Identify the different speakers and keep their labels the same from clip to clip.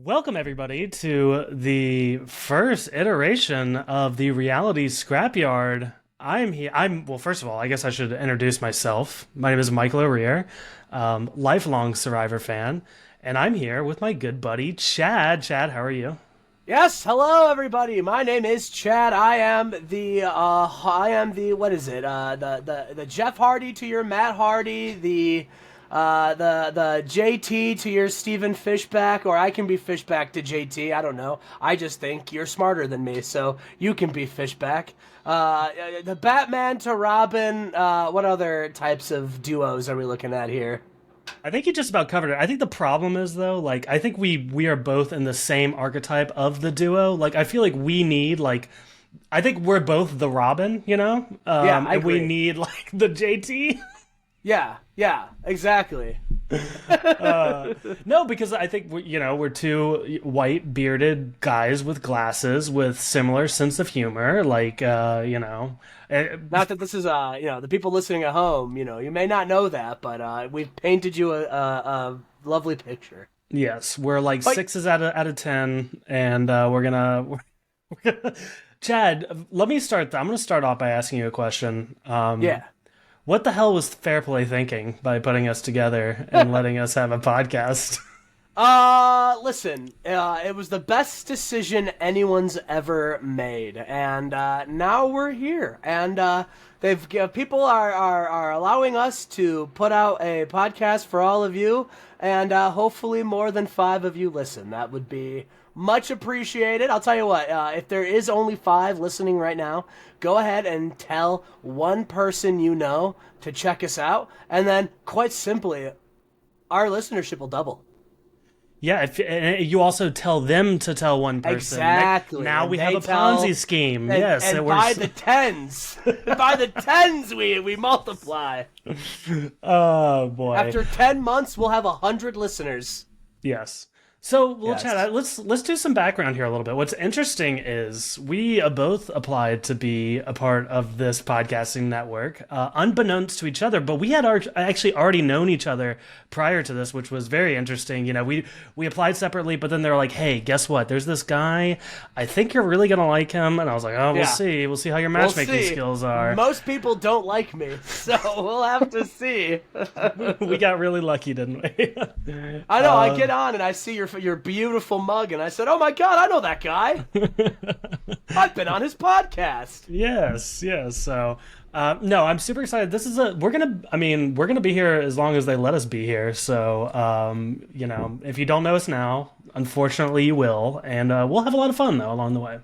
Speaker 1: Welcome, everybody, to the first iteration of the reality Scrapyard. I'm here. Well, first of all, I guess I should introduce myself. My name is Michael O'Rear, lifelong Survivor fan, and I'm here with my good buddy, Chad. Chad, how are you?
Speaker 2: Yes, hello everybody. My name is Chad. I am the what is it? The Jeff Hardy to your Matt Hardy, the JT to your Steven Fishback, or I can be Fishback to JT. I don't know. I just think you're smarter than me, so you can be Fishback. The Batman to Robin. What other types of duos are we looking at here?
Speaker 1: I think you just about covered it. I think the problem is though, I think we are both in the same archetype of the duo. I feel like we need I think we're both the Robin, you know?
Speaker 2: Yeah, I
Speaker 1: and we
Speaker 2: agree.
Speaker 1: need the JT.
Speaker 2: Yeah, exactly.
Speaker 1: No, because I think we're two white bearded guys with glasses with similar sense of humor.
Speaker 2: Not that this is, the people listening at home, you may not know that, but we've painted you a lovely picture.
Speaker 1: Yes, we're
Speaker 2: But
Speaker 1: sixes out of 10, and we're gonna. Chad, let me start. I'm gonna start off by asking you a question.
Speaker 2: yeah,
Speaker 1: What the hell was Fairplay thinking by putting us together and letting us have a podcast?
Speaker 2: listen, it was the best decision anyone's ever made, and now we're here, and people are allowing us to put out a podcast for all of you, and hopefully more than 5 of you listen. That would be much appreciated. I'll tell you what, if there is only 5 listening right now, go ahead and tell one person you know to check us out, and then quite simply, our listenership will double.
Speaker 1: Yeah, and you also tell them to tell one person.
Speaker 2: Exactly.
Speaker 1: Now
Speaker 2: And
Speaker 1: we
Speaker 2: they
Speaker 1: have a
Speaker 2: tell-
Speaker 1: Ponzi scheme.
Speaker 2: And,
Speaker 1: Yes,
Speaker 2: and by the tens, by the tens, we multiply.
Speaker 1: oh boy.
Speaker 2: After 10 months, we'll have 100 listeners.
Speaker 1: Yes. So, well,
Speaker 2: Yes.
Speaker 1: Chad, let's do some background here a little bit. What's interesting is we both applied to be a part of this podcasting network, unbeknownst to each other. But we had actually already known each other prior to this, which was very interesting. We applied separately, but then they were like, "Hey, guess what? There's this guy. I think you're really gonna like him." And I was like, "Oh, we'll
Speaker 2: Yeah.
Speaker 1: see. We'll see how your
Speaker 2: We'll
Speaker 1: matchmaking
Speaker 2: see.
Speaker 1: skills are."
Speaker 2: Most people don't like me, so we'll have to see.
Speaker 1: We got really lucky, didn't we?
Speaker 2: I know. I get on and I see your beautiful mug, and I said, "Oh my God, I know that guy. I've been on his podcast."
Speaker 1: Yes, yes. So, no, I'm super excited. We're gonna be here as long as they let us be here. So, if you don't know us now, unfortunately you will, and we'll have a lot of fun though along the way.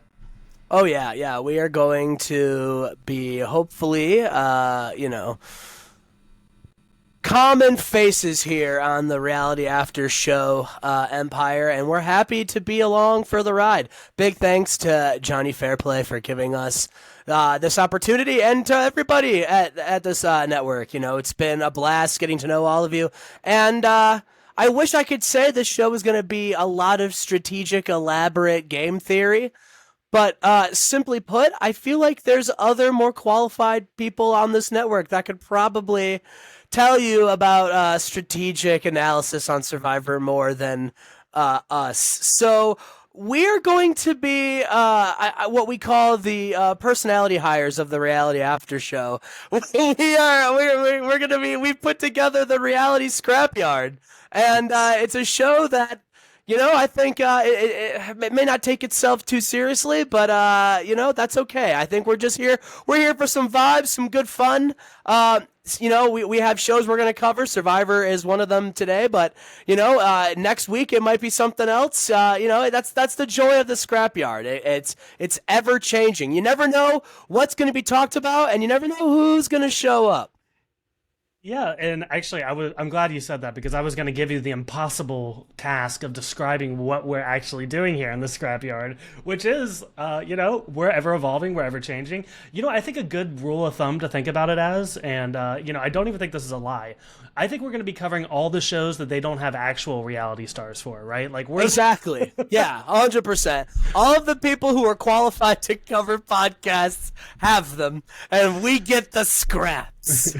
Speaker 2: Oh yeah. We are going to be hopefully, common faces here on the Reality After Show Empire, and we're happy to be along for the ride. Big thanks to Jonny Fairplay for giving us this opportunity, and to everybody at this network. It's been a blast getting to know all of you, and I wish I could say this show was going to be a lot of strategic, elaborate game theory. But simply put, I feel like there's other more qualified people on this network that could probably tell you about strategic analysis on Survivor more than us. So we're going to be what we call the personality hires of the Reality After Show. We're going to be. We've put together the Reality Scrapyard, and it's a show that. I think it may not take itself too seriously, but that's okay. I think we're just here. We're here for some vibes, some good fun. We have shows we're going to cover. Survivor is one of them today, but next week it might be something else. That's the joy of the Scrapyard. It's ever changing. You never know what's going to be talked about, and you never know who's going to show up.
Speaker 1: Yeah, and actually, I'm glad you said that because I was going to give you the impossible task of describing what we're actually doing here in the scrapyard, which is, we're ever evolving, we're ever changing. I think a good rule of thumb to think about it as, and, I don't even think this is a lie. I think we're going to be covering all the shows that they don't have actual reality stars for, right?
Speaker 2: Exactly. Yeah, 100%. All of the people who are qualified to cover podcasts have them, and we get the scraps.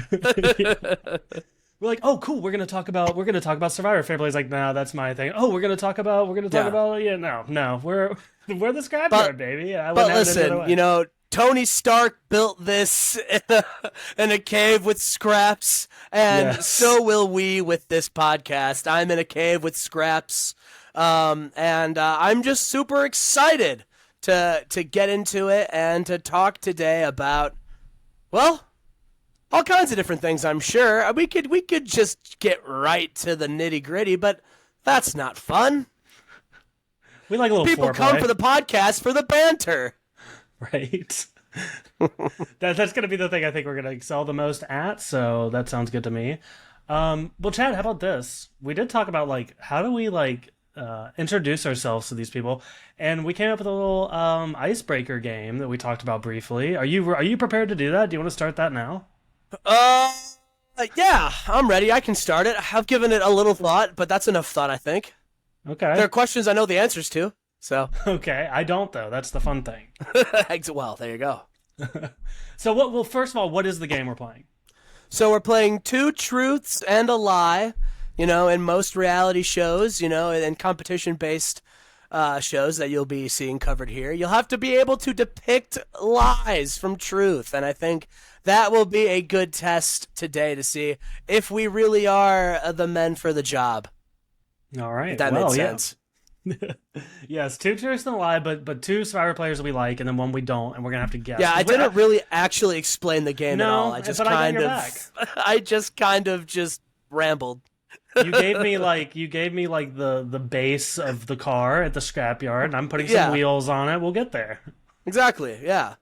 Speaker 1: we're like, oh, cool. We're gonna talk about Survivor. Fairplay's like, no, that's my thing. Oh, we're gonna talk
Speaker 2: Yeah.
Speaker 1: about. Yeah, no, we're the
Speaker 2: But
Speaker 1: scrapyard, baby. Yeah, I
Speaker 2: but
Speaker 1: wouldn't have it any other
Speaker 2: listen,
Speaker 1: way.
Speaker 2: Tony Stark built this in a cave with scraps, and
Speaker 1: Yes.
Speaker 2: so will we with this podcast. I'm in a cave with scraps, and I'm just super excited to get into it and to talk today about, well, all kinds of different things. I'm sure we could just get right to the nitty gritty, but that's not fun.
Speaker 1: We like a little
Speaker 2: People come
Speaker 1: foreplay,
Speaker 2: for the podcast for the banter.
Speaker 1: right? That's gonna be the thing I think we're gonna excel the most at. So that sounds good to me. Well, Chad, how about this? We did talk about like how do we like introduce ourselves to these people, and we came up with a little icebreaker game that we talked about briefly. Are you prepared to do that? Do you want to start that now?
Speaker 2: Uh, yeah, I'm ready. I can start it. I've given it a little thought, but that's enough thought, I think.
Speaker 1: Okay.
Speaker 2: There are questions I know the answers to, so.
Speaker 1: Okay. I don't though. That's the fun thing.
Speaker 2: Well, there you go.
Speaker 1: So what? Well, first of all, what is the game we're playing?
Speaker 2: So we're playing two truths and a lie, in most reality shows, and competition-based shows that you'll be seeing covered here. You'll have to be able to depict lies from truth, and I think that will be a good test today to see if we really are the men for the job.
Speaker 1: All right.
Speaker 2: If that
Speaker 1: well,
Speaker 2: makes
Speaker 1: yeah.
Speaker 2: sense.
Speaker 1: Yes, two truths and a lie, but two Survivor players that we like, and then one we don't, and we're gonna have to guess.
Speaker 2: Yeah, I
Speaker 1: 'Cause we're-
Speaker 2: didn't really actually explain the game at
Speaker 1: No,
Speaker 2: all. I just
Speaker 1: but I got
Speaker 2: kind
Speaker 1: your
Speaker 2: of,
Speaker 1: back.
Speaker 2: I just kind of just rambled.
Speaker 1: You gave me like the base of the car at the scrapyard, and I'm putting some
Speaker 2: Yeah.
Speaker 1: wheels on it. We'll get there.
Speaker 2: Exactly. Yeah.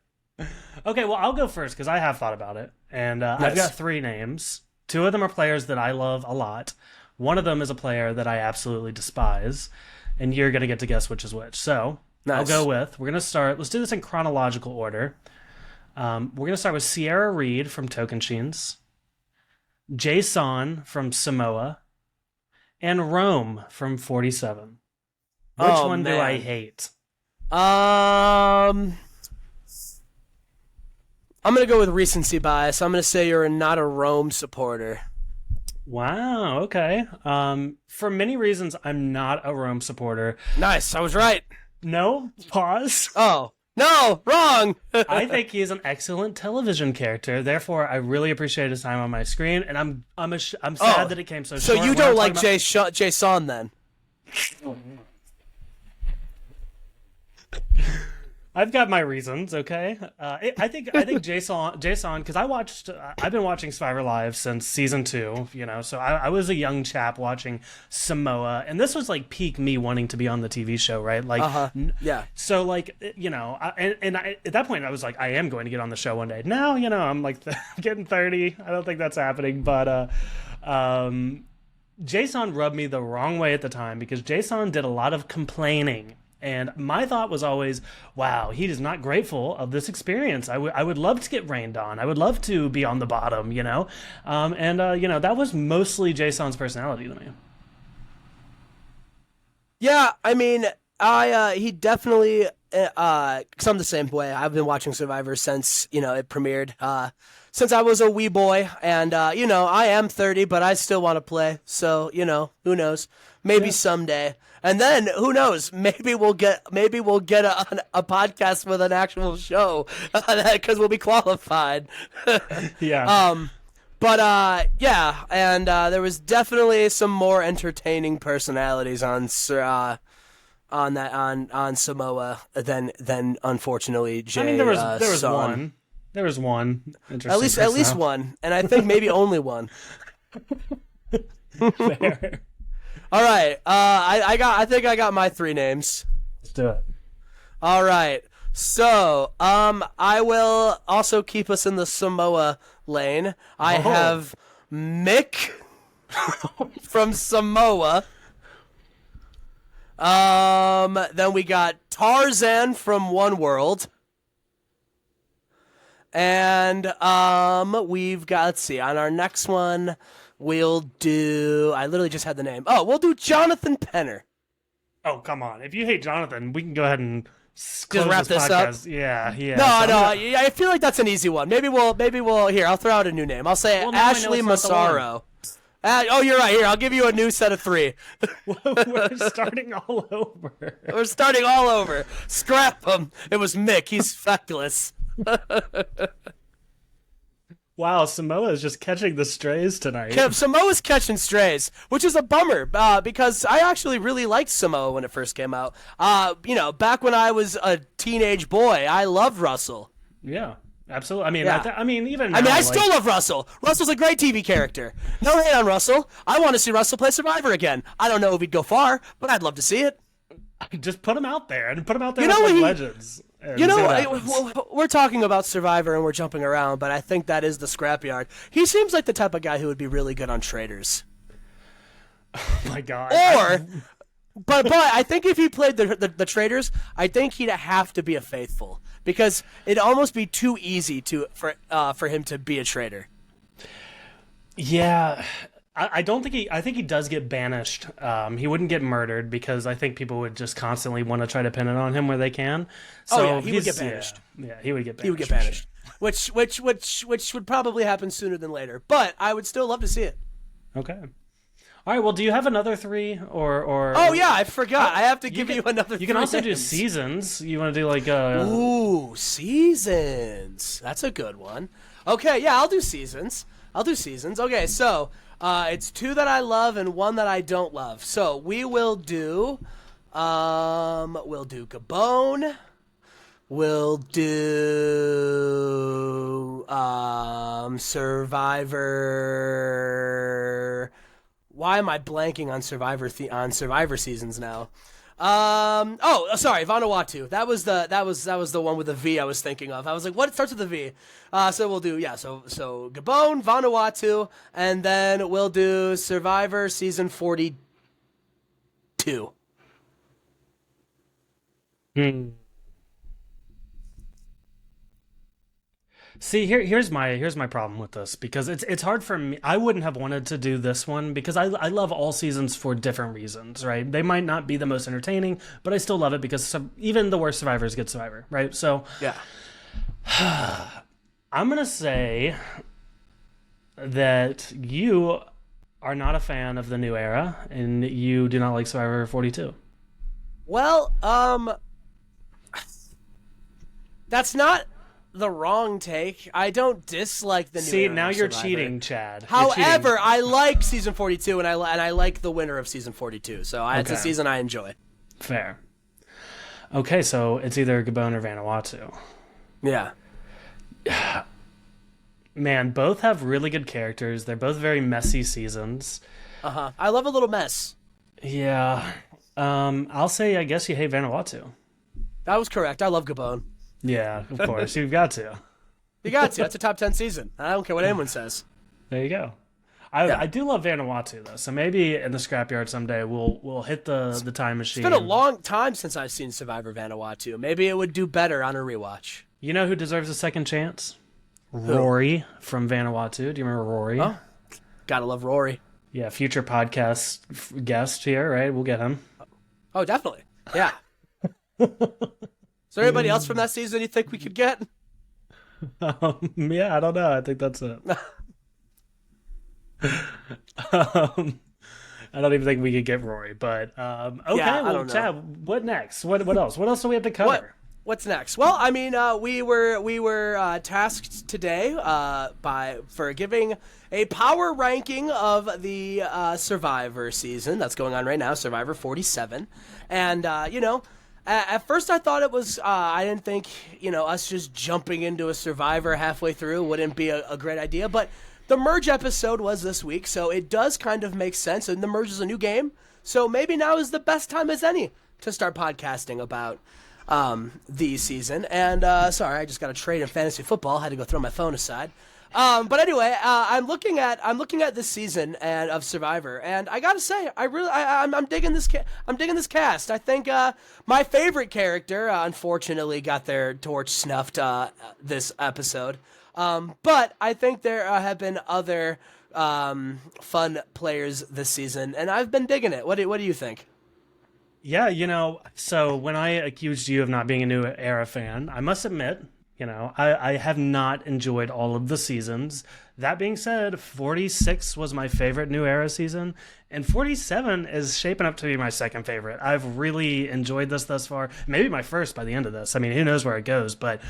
Speaker 1: Okay, well I'll go first because I have thought about it, and I've
Speaker 2: Nice.
Speaker 1: got three names. Two of them are players that I love a lot. One of them is a player that I absolutely despise, and you're gonna get to guess which is which. So I'll
Speaker 2: Nice.
Speaker 1: go with. We're gonna start. Let's do this in chronological order. We're gonna start with Sierra Reed from Tokensheens, Jason from Samoa, and Rome from 47. Which
Speaker 2: Oh,
Speaker 1: one do I
Speaker 2: man.
Speaker 1: hate?
Speaker 2: I'm gonna go with recency bias. I'm gonna say you're not a Rome supporter.
Speaker 1: Wow, okay. For many reasons, I'm not a Rome supporter.
Speaker 2: Nice. I was right.
Speaker 1: No, pause.
Speaker 2: Oh no, wrong.
Speaker 1: I think he is an excellent television character. Therefore, I really appreciate his time on my screen, and I'm sad
Speaker 2: Oh,
Speaker 1: that it came so
Speaker 2: So
Speaker 1: short.
Speaker 2: you
Speaker 1: We're
Speaker 2: don't
Speaker 1: not
Speaker 2: like
Speaker 1: talking
Speaker 2: Jason then?
Speaker 1: I've got my reasons, okay. I think Jason, because I've been watching Survivor Live since season 2, so I was a young chap watching Samoa, and this was like peak me wanting to be on the TV show, right? Like,
Speaker 2: Yeah.
Speaker 1: so like at that point I was like, I am going to get on the show one day. Now, I'm like I'm getting 30. I don't think that's happening, but Jason rubbed me the wrong way at the time because Jason did a lot of complaining. And my thought was always, wow, he is not grateful of this experience. I would love to get rained on. I would love to be on the bottom, that was mostly Jason's personality to me.
Speaker 2: Yeah, I mean, he definitely, cause I'm the same way. I've been watching Survivor since, it premiered, since I was a wee boy, and, I am 30, but I still want to play, so, who knows, maybe someday. And then who knows? Maybe we'll get a podcast with an actual show because we'll be qualified.
Speaker 1: Yeah.
Speaker 2: Yeah, and there was definitely some more entertaining personalities on Samoa than unfortunately Jay.
Speaker 1: I mean, there was
Speaker 2: Son.
Speaker 1: one. There was one.
Speaker 2: At least one, and I think maybe only one.
Speaker 1: Fair.
Speaker 2: All right, I think I got my three names.
Speaker 1: Let's do it.
Speaker 2: All right. So, I will also keep us in the Samoa lane. I have Mick from Samoa. Then we got Tarzan from One World. And we've got, let's see, on our next one, we'll do, I literally just had the name. Oh, we'll do Jonathan Penner.
Speaker 1: Oh, come on. If you hate Jonathan, we can go ahead and close
Speaker 2: wrap this up?
Speaker 1: podcast. Yeah.
Speaker 2: No, I feel like that's an easy one. Maybe we'll here, I'll throw out a new name. I'll say
Speaker 1: Well, now I know
Speaker 2: Ashley
Speaker 1: it's not the
Speaker 2: Massaro. You're right. Here, I'll give you a new set of 3.
Speaker 1: We're starting all over.
Speaker 2: We're starting all over. Scrap him. It was Mick. He's feckless.
Speaker 1: Wow, Samoa is just catching the strays tonight.
Speaker 2: Samoa's catching strays, which is a bummer because I actually really liked Samoa when it first came out. Back when I was a teenage boy, I loved Russell.
Speaker 1: Yeah, absolutely. I mean,
Speaker 2: Yeah.
Speaker 1: I
Speaker 2: still love Russell. Russell's a great TV character. No hate on Russell. I want to see Russell play Survivor again. I don't know if he'd go far, but I'd love to see it.
Speaker 1: Just put him out there and put him out there legends.
Speaker 2: We're talking about Survivor and we're jumping around, but I think that is the Scrapyard. He seems like the type of guy who would be really good on Traitors.
Speaker 1: Oh my God.
Speaker 2: But I think if he played the Traitors, I think he'd have to be a faithful because it'd almost be too easy for him to be a traitor.
Speaker 1: Yeah. I think he does get banished. He wouldn't get murdered because I think people would just constantly want to try to pin it on him where they can. So
Speaker 2: he would get banished.
Speaker 1: Yeah, he would get banished.
Speaker 2: He would get banished, which would probably happen sooner than later. But I would still love to see it.
Speaker 1: Okay. All right. Well, do you have another 3 or?
Speaker 2: Oh yeah, I forgot. I have to give you another.
Speaker 1: You can
Speaker 2: 3
Speaker 1: also do
Speaker 2: names.
Speaker 1: seasons. You want to do like
Speaker 2: Ooh, seasons. That's a good one. Okay, yeah, I'll do seasons. Okay, so. It's 2 that I love and 1 that I don't love. So we will do, Gabon. We'll do, Survivor. Why am I blanking on Survivor seasons now? Sorry, Vanuatu. That was the one with the V I was thinking of. I was like, what? It starts with a V. So we'll do, so Gabon, Vanuatu, and then we'll do Survivor season 42.
Speaker 1: See, here's my problem with this because it's hard for me. I wouldn't have wanted to do this one because I love all seasons for different reasons, right? They might not be the most entertaining, but I still love it because even the worst survivors get Survivor, right? So
Speaker 2: yeah,
Speaker 1: I'm gonna say that you are not a fan of the new era and you do not like Survivor 42.
Speaker 2: Well, that's not the wrong take. I don't dislike the new
Speaker 1: See,
Speaker 2: era
Speaker 1: now
Speaker 2: of
Speaker 1: you're
Speaker 2: Survivor.
Speaker 1: cheating, Chad.
Speaker 2: However, I like season 42 and I like the winner of season 42. So it's a season I enjoy.
Speaker 1: Fair. Okay, so it's either Gabon or Vanuatu.
Speaker 2: Yeah.
Speaker 1: Man, both have really good characters. They're both very messy seasons.
Speaker 2: I love a little mess.
Speaker 1: Yeah. I'll say I guess you hate Vanuatu.
Speaker 2: That was correct. I love Gabon.
Speaker 1: Yeah, of course. You've got to.
Speaker 2: You got to. That's a top 10 season. I don't care what anyone says.
Speaker 1: There you go. I do love Vanuatu though, so maybe in the Scrapyard someday we'll hit the time machine.
Speaker 2: It's been a long time since I've seen Survivor Vanuatu. Maybe it would do better on a rewatch.
Speaker 1: You know who deserves a second chance? Rory from Vanuatu. Do you remember Rory?
Speaker 2: Oh, gotta love Rory.
Speaker 1: Yeah, future podcast guest here, right? We'll get him.
Speaker 2: Oh, definitely. Yeah. Is there anybody else from that season you think we could get?
Speaker 1: Yeah, I don't know. I think that's it. I don't even think we could get Rory, but okay.
Speaker 2: Yeah,
Speaker 1: well, Chad, what next? What else? What else do we have to cover?
Speaker 2: What's next? Well, I mean, we were tasked today for giving a power ranking of the Survivor season that's going on right now, Survivor 47, and At first, I thought it was. I didn't think us just jumping into a Survivor halfway through wouldn't be a great idea. But the merge episode was this week, so it does kind of make sense. And the merge is a new game, so maybe now is the best time as any to start podcasting about the season. And sorry, I just got a trade in fantasy football. I had to go throw my phone aside. But anyway, I'm looking at this season and of Survivor, and I gotta say, I'm digging this. I'm digging this cast. I think my favorite character, unfortunately, got their torch snuffed this episode. But I think there have been other fun players this season, and I've been digging it. What do you think?
Speaker 1: Yeah, so when I accused you of not being a New Era fan, I must admit, I have not enjoyed all of the seasons. That being said, 46 was my favorite New Era season, and 47 is shaping up to be my second favorite. I've really enjoyed this thus far. Maybe my first by the end of this. I mean, who knows where it goes, but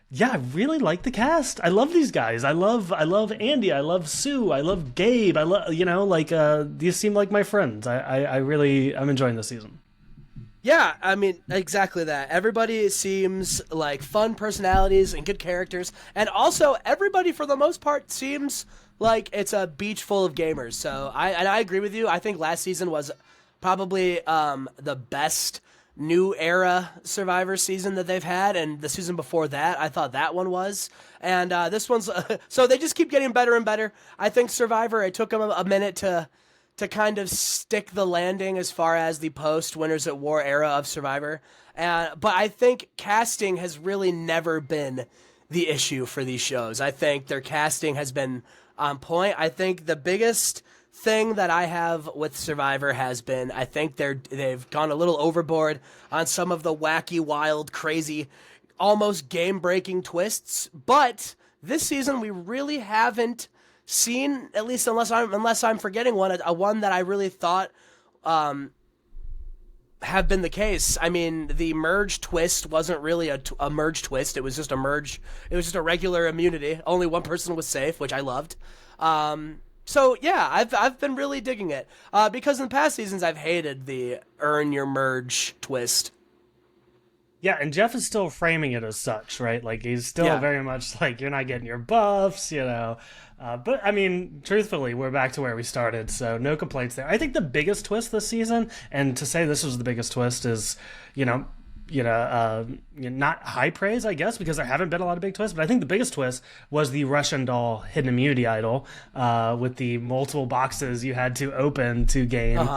Speaker 1: yeah, I really like the cast. I love these guys. I love Andy. I love Sue. I love Gabe. I love these seem like my friends. I'm enjoying this season.
Speaker 2: Yeah, I mean, exactly that. Everybody seems like fun personalities and good characters. And also, everybody, for the most part, seems like it's a beach full of gamers. So I agree with you. I think last season was probably the best New Era Survivor season that they've had. And the season before that, I thought that one was. And this one's... so they just keep getting better and better. I think Survivor, it took them a minute to kind of stick the landing as far as the post-Winners at War era of Survivor. But I think casting has really never been the issue for these shows. I think their casting has been on point. I think the biggest thing that I have with Survivor has been, I think they've gone a little overboard on some of the wacky, wild, crazy, almost game-breaking twists. But this season, we really haven't seen, at least unless I'm forgetting one, a one that I really thought have been the case. I mean, the merge twist wasn't really a merge twist. It was just a merge. It was just a regular immunity. Only one person was safe, which I loved. So yeah, I've been really digging it because in the past seasons I've hated the earn your merge twist.
Speaker 1: Yeah, and Jeff is still framing it as such, right? Like, he's still very much like, you're not getting your buffs, But, I mean, truthfully, we're back to where we started, so no complaints there. I think the biggest twist this season, and to say this was the biggest twist is, not high praise, I guess, because there haven't been a lot of big twists, but I think the biggest twist was the Russian doll hidden immunity idol with the multiple boxes you had to open to gain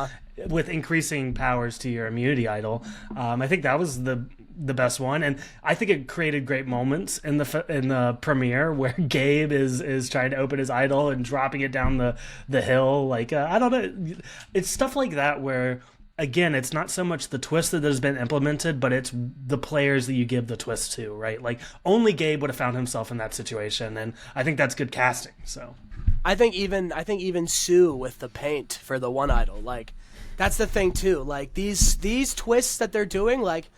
Speaker 1: with increasing powers to your immunity idol. I think that was the best one, and I think it created great moments in the premiere where Gabe is trying to open his idol and dropping it down the hill. Like I don't know, it's stuff like that where, again, it's not so much the twist that has been implemented, but it's the players that you give the twist to, right? Like only Gabe would have found himself in that situation, and I think that's good casting. So
Speaker 2: I think even Sue with the paint for the one idol, like that's the thing too. Like these twists that they're doing, like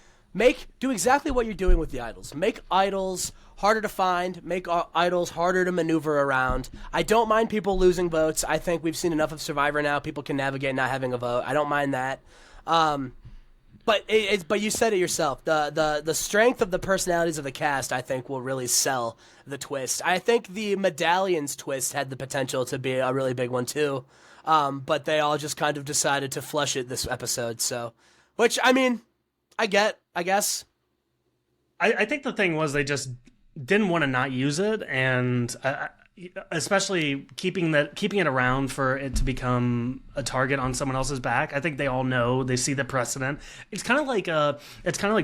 Speaker 2: do exactly what you're doing with the idols. Make idols harder to find, make idols harder to maneuver around. I don't mind people losing votes. I think we've seen enough of Survivor now. People can navigate not having a vote. I don't mind that. But you said it yourself. The strength of the personalities of the cast, I think, will really sell the twist. I think the medallions twist had the potential to be a really big one too. But they all just kind of decided to flush it this episode. So, which, I mean, I guess.
Speaker 1: I think the thing was they just didn't want to not use it, and especially keeping it around for it to become a target on someone else's back. I think they all know, they see the precedent. It's kind of like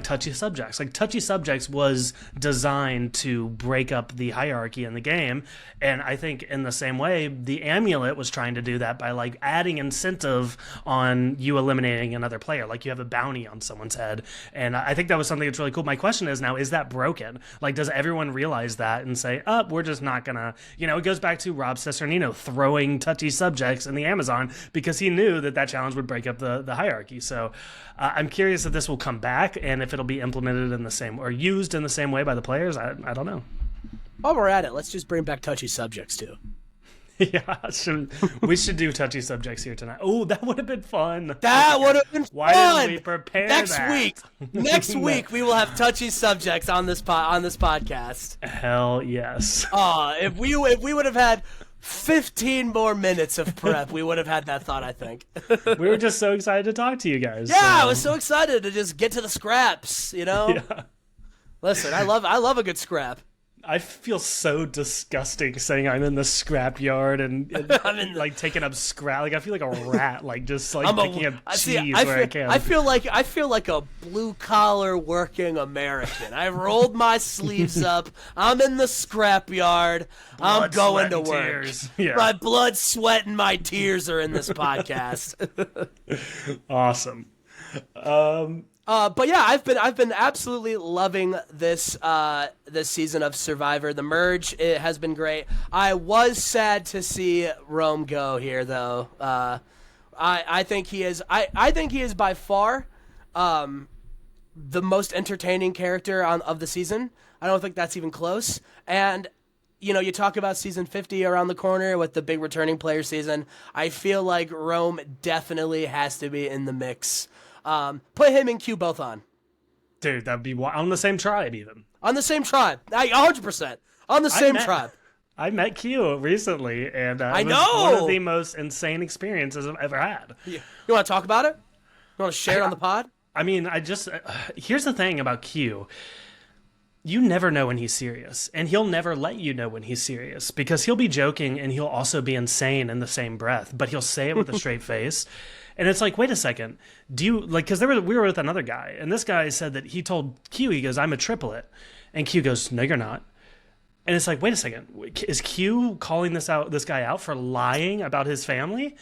Speaker 1: Touchy Subjects. Like Touchy Subjects was designed to break up the hierarchy in the game, and I think in the same way the amulet was trying to do that by like adding incentive on you eliminating another player. Like you have a bounty on someone's head, and I think that was something that's really cool. My question is now, is that broken? Like, does everyone realize that and say, we're just not gonna, it goes back to Rob Cesternino throwing Touchy Subjects in the Amazon because he knew that challenge would break up the hierarchy. So I'm curious if this will come back and if it'll be implemented in the same or used in the same way by the players. I don't know.
Speaker 2: While we're at it, let's just bring back Touchy Subjects too.
Speaker 1: Yeah, we should do Touchy Subjects here tonight. Oh, that would have been fun.
Speaker 2: That would have been fun.
Speaker 1: Why didn't we prepare
Speaker 2: next
Speaker 1: that?
Speaker 2: week? Next week we will have Touchy Subjects on this podcast.
Speaker 1: Hell yes.
Speaker 2: If we would have had 15 more minutes of prep, we would have had that thought, I think.
Speaker 1: We were just so excited to talk to you guys.
Speaker 2: Yeah, I was so excited to just get to the scraps, Yeah. Listen, I love a good scrap.
Speaker 1: I feel so disgusting saying I'm in the scrapyard and I'm like taking up scrap. Like I feel like a rat, like just like picking up cheese where I can.
Speaker 2: I feel like a blue collar working American. I rolled my sleeves up. I'm in the scrapyard. I'm going to work.
Speaker 1: Yeah.
Speaker 2: My blood, sweat, and my tears are in this podcast.
Speaker 1: Awesome.
Speaker 2: But yeah, I've been absolutely loving this season of Survivor. The merge, it has been great. I was sad to see Rome go here, though. I think he is. I think he is by far the most entertaining character of the season. I don't think that's even close. And you talk about season 50 around the corner with the big returning player season. I feel like Rome definitely has to be in the mix. Put him and Q both on.
Speaker 1: Dude, that'd be on the same tribe even.
Speaker 2: On the same tribe. 100%. On the same tribe.
Speaker 1: I met Q recently, and
Speaker 2: I
Speaker 1: it was
Speaker 2: know
Speaker 1: one of the most insane experiences I've ever had.
Speaker 2: You want to talk about it? You want to share it on the pod?
Speaker 1: I mean, here's the thing about Q. You never know when he's serious, and he'll never let you know when he's serious, because he'll be joking and he'll also be insane in the same breath, but he'll say it with a straight face. And it's like, wait a second, do you, like, because we were with another guy, and this guy said that he told Q, he goes, I'm a triplet. And Q goes, no, you're not. And it's like, wait a second, is Q calling this guy out for lying about his family?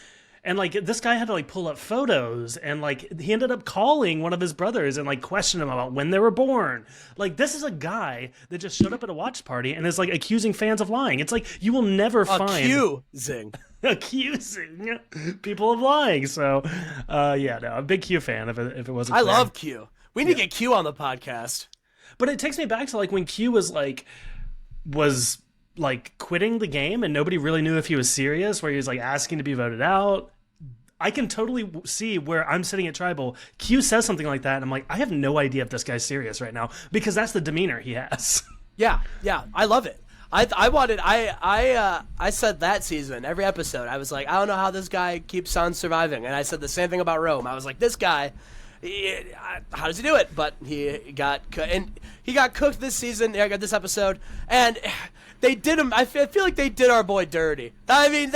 Speaker 1: And like, this guy had to like pull up photos, and like, he ended up calling one of his brothers and like question him about when they were born. Like, this is a guy that just showed up at a watch party and is like accusing fans of lying. It's like, you will never find accusing people of lying. So, yeah, no, I'm a big Q fan. If it wasn't,
Speaker 2: I love Q. We need to get Q on the podcast.
Speaker 1: But it takes me back to like when Q was quitting the game and nobody really knew if he was serious, where he was like asking to be voted out. I can totally see where I'm sitting at Tribal. Q says something like that, and I'm like, I have no idea if this guy's serious right now, because that's the demeanor he has.
Speaker 2: Yeah, I love it. I said that season, every episode, I was like, I don't know how this guy keeps on surviving, and I said the same thing about Rome. I was like, this guy, how does he do it? But he got cooked this season. I got this episode, and they did him. I feel like they did our boy dirty. I mean,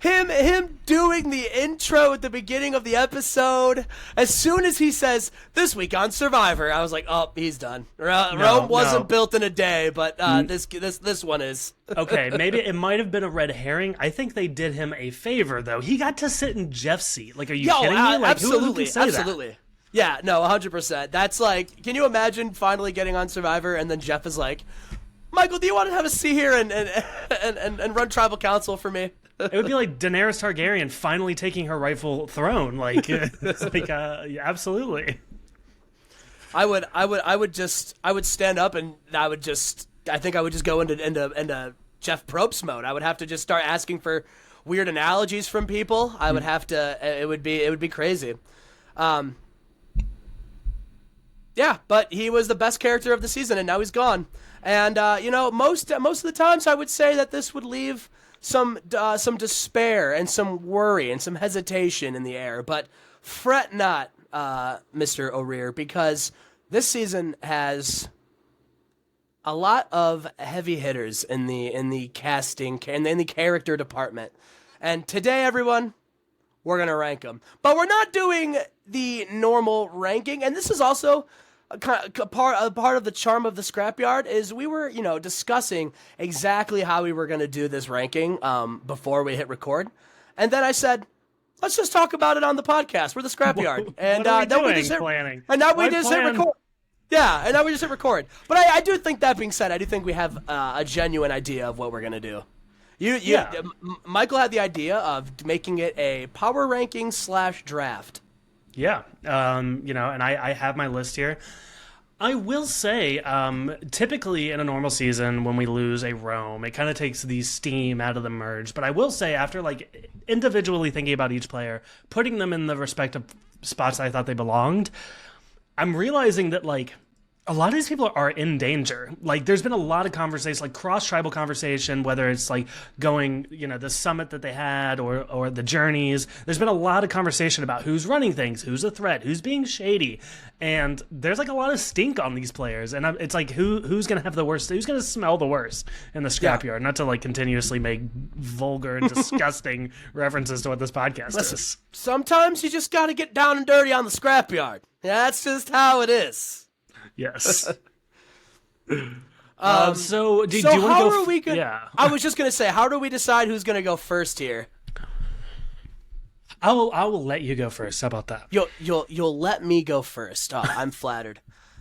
Speaker 2: him doing the intro at the beginning of the episode. As soon as he says "This week on Survivor," I was like, "Oh, he's done." Rome wasn't built in a day, but this one is.
Speaker 1: Okay, maybe it might have been a red herring. I think they did him a favor, though. He got to sit in Jeff's seat. Like, are you kidding me? Like, who can say that?
Speaker 2: Yeah, no, 100%. That's like, can you imagine finally getting on Survivor and then Jeff is like, Michael, do you want to have a seat here and run tribal council for me?
Speaker 1: It would be like Daenerys Targaryen finally taking her rightful throne. Like, it's like, absolutely.
Speaker 2: I would stand up and I think I would just go into Jeff Probst mode. I would have to just start asking for weird analogies from people. I would have to. It would be crazy. Yeah, but he was the best character of the season, and now he's gone. And most of the times, I would say that this would leave some despair and some worry and some hesitation in the air. But fret not, Mr. O'Rear, because this season has a lot of heavy hitters in the casting and in the character department. And today, everyone, we're gonna rank them, but we're not doing the normal ranking. And this is also a part of the charm of the Scrapyard, is we were discussing exactly how we were gonna do this ranking before we hit record, and then I said, let's just talk about it on the podcast. We're the Scrapyard, and
Speaker 1: then we just hit planning.
Speaker 2: And now we just hit record. Yeah, and now we just hit record. But I do think, that being said, I do think we have a genuine idea of what we're gonna do. Michael had the idea of making it a power ranking / draft.
Speaker 1: Yeah, and I have my list here. I will say, typically in a normal season, when we lose a Rome, it kind of takes the steam out of the merge. But I will say, after like individually thinking about each player, putting them in the respective spots I thought they belonged, I'm realizing that like a lot of these people are in danger. Like, there's been a lot of conversation, like cross-tribal conversation, whether it's like going, the summit that they had or the journeys. There's been a lot of conversation about who's running things, who's a threat, who's being shady. And there's like a lot of stink on these players. And it's like, who's going to have the worst, who's going to smell the worst in the Scrapyard? Not to like continuously make vulgar and disgusting references to what this podcast is.
Speaker 2: Sometimes you just got to get down and dirty on the Scrapyard. That's just how it is.
Speaker 1: Yes.
Speaker 2: Do you
Speaker 1: want to go?
Speaker 2: Yeah. I was just gonna say, how do we decide who's gonna go first here?
Speaker 1: I will let you go first. How about that?
Speaker 2: You'll let me go first. Oh, I'm flattered.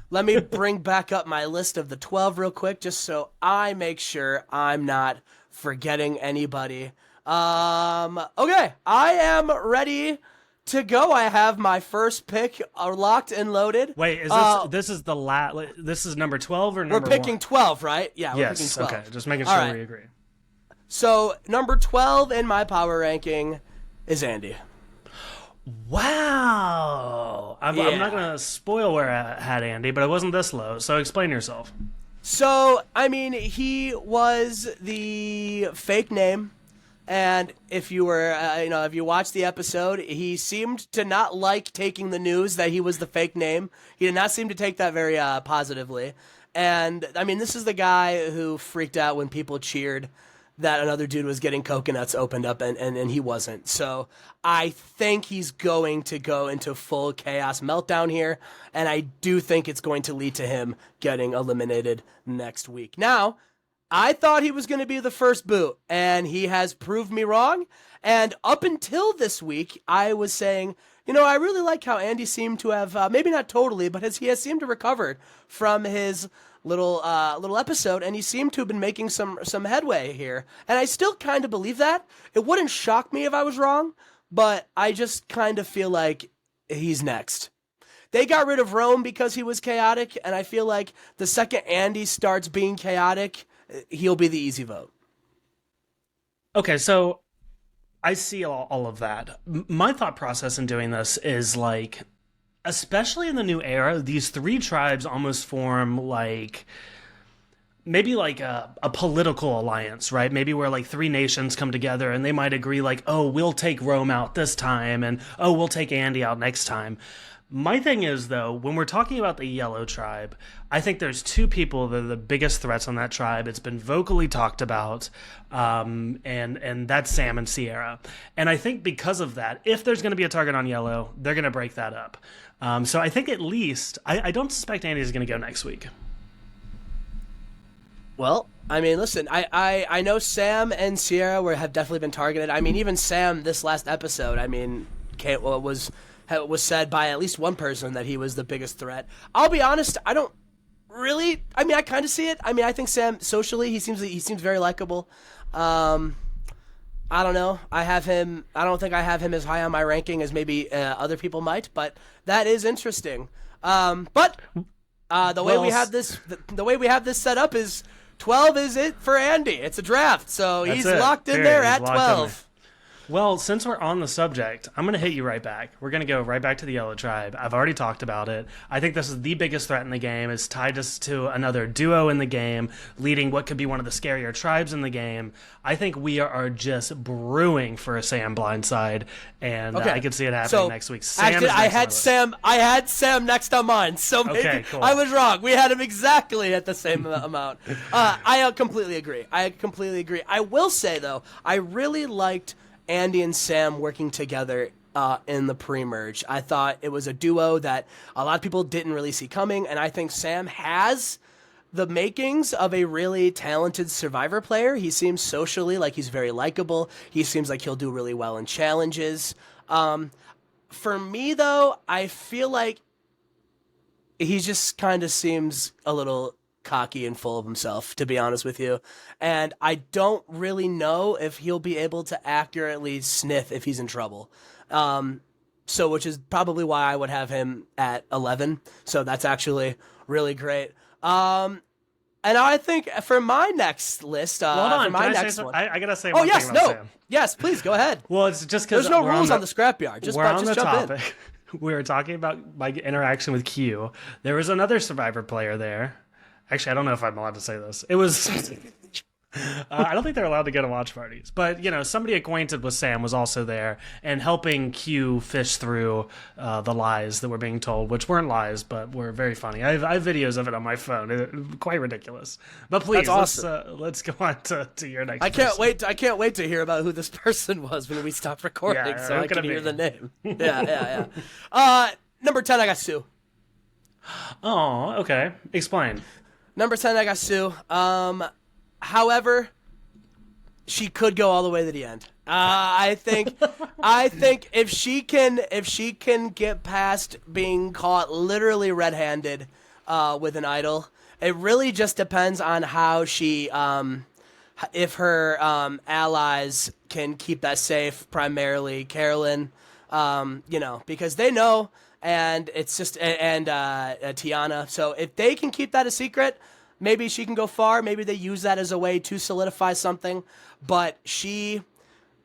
Speaker 2: Let me bring back up my list of the 12 real quick, just so I make sure I'm not forgetting anybody. Okay, I am ready to go. I have my first pick locked and loaded.
Speaker 1: Wait, is this is the this is number 12 or number
Speaker 2: We're picking
Speaker 1: 1?
Speaker 2: 12, right? Yeah, we're picking
Speaker 1: Yes.
Speaker 2: 12.
Speaker 1: Okay. Just making
Speaker 2: All
Speaker 1: sure
Speaker 2: right.
Speaker 1: we agree.
Speaker 2: So number 12 in my power ranking is Andy.
Speaker 1: Wow. I'm not gonna spoil where I had Andy, but it wasn't this low. So explain yourself.
Speaker 2: So, I mean, he was the fake name, and if you were, if you watched the episode, he seemed to not like taking the news that he was the fake name. He did not seem to take that very positively. And, I mean, this is the guy who freaked out when people cheered that another dude was getting coconuts opened up and he wasn't. So I think he's going to go into full chaos meltdown here, and I do think it's going to lead to him getting eliminated next week. Now, I thought he was going to be the first boot, and he has proved me wrong. And up until this week, I was saying, I really like how Andy seemed to have, maybe not totally, but he has seemed to recover from his little episode, and he seemed to have been making some headway here. And I still kind of believe that. It wouldn't shock me if I was wrong, but I just kind of feel like he's next. They got rid of Rome because he was chaotic, and I feel like the second Andy starts being chaotic, he'll be the easy vote.
Speaker 1: Okay, so I see all of that. My thought process in doing this is like, especially in the new era, these 3 tribes almost form like maybe like a political alliance, right? Maybe where like 3 nations come together and they might agree like, oh, we'll take Rome out this time, and oh, we'll take Andy out next time. My thing is, though, when we're talking about the Yellow Tribe, I think there's 2 people that are the biggest threats on that tribe. It's been vocally talked about, and that's Sam and Sierra. And I think because of that, if there's going to be a target on Yellow, they're going to break that up. So I think at least, I don't suspect Andy's going to go next week.
Speaker 2: Well, I mean, listen, I know Sam and Sierra have definitely been targeted. I mean, even Sam this last episode, I mean, was said by at least one person that he was the biggest threat. I'll be honest, I don't really. I mean, I kind of see it. I mean, I think Sam socially, he seems very likable. I don't know. I don't think I have him as high on my ranking as maybe other people might, but that is interesting. The way we have this set up is 12 is it for Andy. It's a draft, so he's locked in there at 12.
Speaker 1: Well, since we're on the subject, I'm going to hit you right back. We're going to go right back to the Yellow Tribe. I've already talked about it. I think this is the biggest threat in the game. It's tied us to another duo in the game, leading what could be one of the scarier tribes in the game. I think we are just brewing for a Sam blindside, and I could see it happening next week.
Speaker 2: I had Sam next on mine, so maybe cool. I was wrong. We had him exactly at the same amount. I completely agree. I will say, though, I really liked Andy and Sam working together in the pre-merge. I thought it was a duo that a lot of people didn't really see coming, and I think Sam has the makings of a really talented Survivor player. He seems socially like he's very likable. He seems like he'll do really well in challenges. For me, though, I feel like he just kind of seems a little cocky and full of himself, to be honest with you. And I don't really know if he'll be able to accurately sniff if he's in trouble. Which is probably why I would have him at 11. So that's actually really great. And I think for my next list,
Speaker 1: hold on,
Speaker 2: I
Speaker 1: gotta say one thing about Sam.
Speaker 2: Yes, please go ahead.
Speaker 1: Well, it's just because
Speaker 2: there's no rules on the Scrapyard. Just jump in.
Speaker 1: We were talking about my interaction with Q. There was another Survivor player there. Actually, I don't know if I'm allowed to say this. It was I don't think they're allowed to go to watch parties, but somebody acquainted with Sam was also there and helping Q fish through the lies that were being told, which weren't lies, but were very funny. I have videos of it on my phone. Quite ridiculous. But please, awesome. let's go on to your next.
Speaker 2: I can't wait to hear about who this person was when we stop recording, so I can hear the name. Yeah. Number 10, I got Sue.
Speaker 1: Oh, okay. Explain.
Speaker 2: Number 10, I got Sue. However, she could go all the way to the end. I think if she can get past being caught literally red-handed with an idol, it really just depends on how she if her allies can keep that safe, primarily Carolyn, because they know, and it's just and Tiana. So if they can keep that a secret, maybe she can go far. Maybe they use that as a way to solidify something. But she,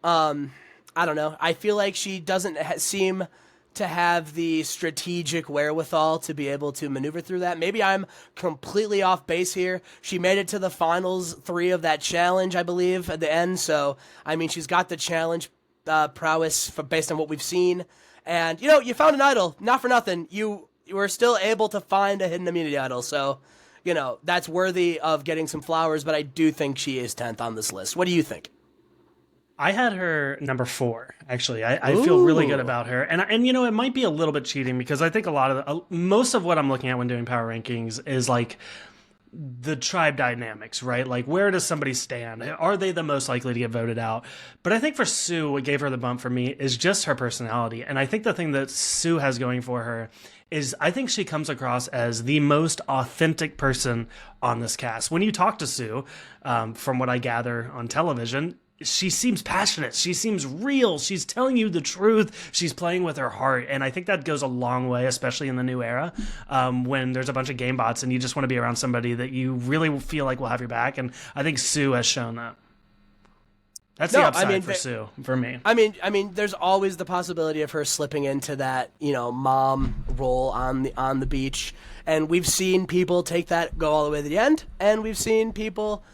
Speaker 2: I don't know. I feel like she doesn't seem to have the strategic wherewithal to be able to maneuver through that. Maybe I'm completely off base here. She made it to the finals 3 of that challenge, I believe, at the end. So, I mean, she's got the challenge prowess based on what we've seen. And, you found an idol. Not for nothing. You were still able to find a hidden immunity idol. So, that's worthy of getting some flowers. But I do think she is 10th on this list. What do you think?
Speaker 1: I had her number 4, actually. I feel really good about her. And it might be a little bit cheating because I think most of what I'm looking at when doing power rankings is like the tribe dynamics, right? Like, where does somebody stand? Are they the most likely to get voted out? But I think for Sue, what gave her the bump for me is just her personality. And I think the thing that Sue has going for her is I think she comes across as the most authentic person on this cast. When you talk to Sue, from what I gather on television, she seems passionate. She seems real. She's telling you the truth. She's playing with her heart. And I think that goes a long way, especially in the new era, when there's a bunch of game bots and you just want to be around somebody that you really feel like will have your back. And I think Sue has shown that. That's the upside for Sue, for me.
Speaker 2: I mean, there's always the possibility of her slipping into that, mom role on the beach. And we've seen people take that, go all the way to the end. And we've seen people